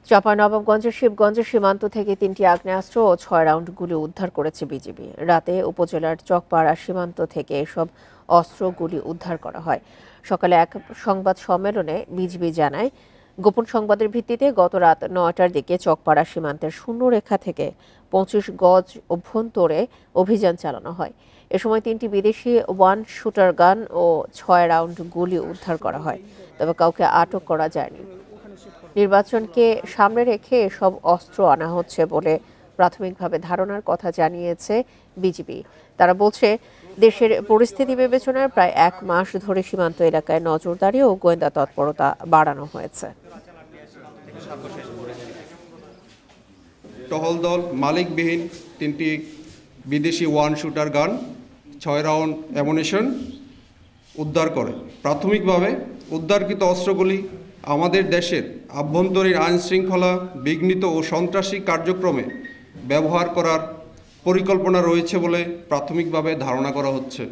চাঁপাইনবাবগঞ্জের শিবগঞ্জ সীমান্ত থেকে ৩টি আগ্নেয়াস্ত্র ও ৬ রাউন্ড গুলি উদ্ধার করেছে বিজিবি। রাতে উপজেলার চকপাড়া সীমান্ত থেকে এসব অস্ত্র গুলি উদ্ধার করা হয়। সকালে এক সংবাদ সম্মেলনে বিজিবি জানায়, গোপন সংবাদের ভিত্তিতে গত রাত ৯টার দিকে চকপাড়া সীমান্তের শূন্যরেখা থেকে ২৫ গজ অভ্যন্তরে অভিযান চালানো হয়। এ সময় ৩টি বিদেশি ওয়ান শুটার গান ও ৬ রাউন্ড গুলি উদ্ধার করা হয়, তবে কাউকে আটক করা যায়নি। নির্বাচনকে সামনে রেখে এসব অস্ত্র আনা হচ্ছে বলে প্রাথমিকভাবে ধারণার কথা জানিয়েছে বিজিবি। তারা বলছে, দেশের পরিস্থিতি বিবেচনায় প্রায় ১ মাস ধরে সীমান্ত এলাকায় নজরদারি ও গোয়েন্দা তৎপরতা বাড়ানো হয়েছে। টহল দল মালিকবিহীন ৩টি বিদেশি one shooter gun, ৬ round ammunition উদ্ধার করে। প্রাথমিকভাবে উদ্ধারকৃত অস্ত্রগুলি আমাদের দেশের আভ্যন্তরীণ আইনশৃঙ্খলা বিঘ্নিত ও সন্ত্রাসী কার্যক্রমে ব্যবহার করার পরিকল্পনা রয়েছে বলে প্রাথমিকভাবে ধারণা করা হচ্ছে।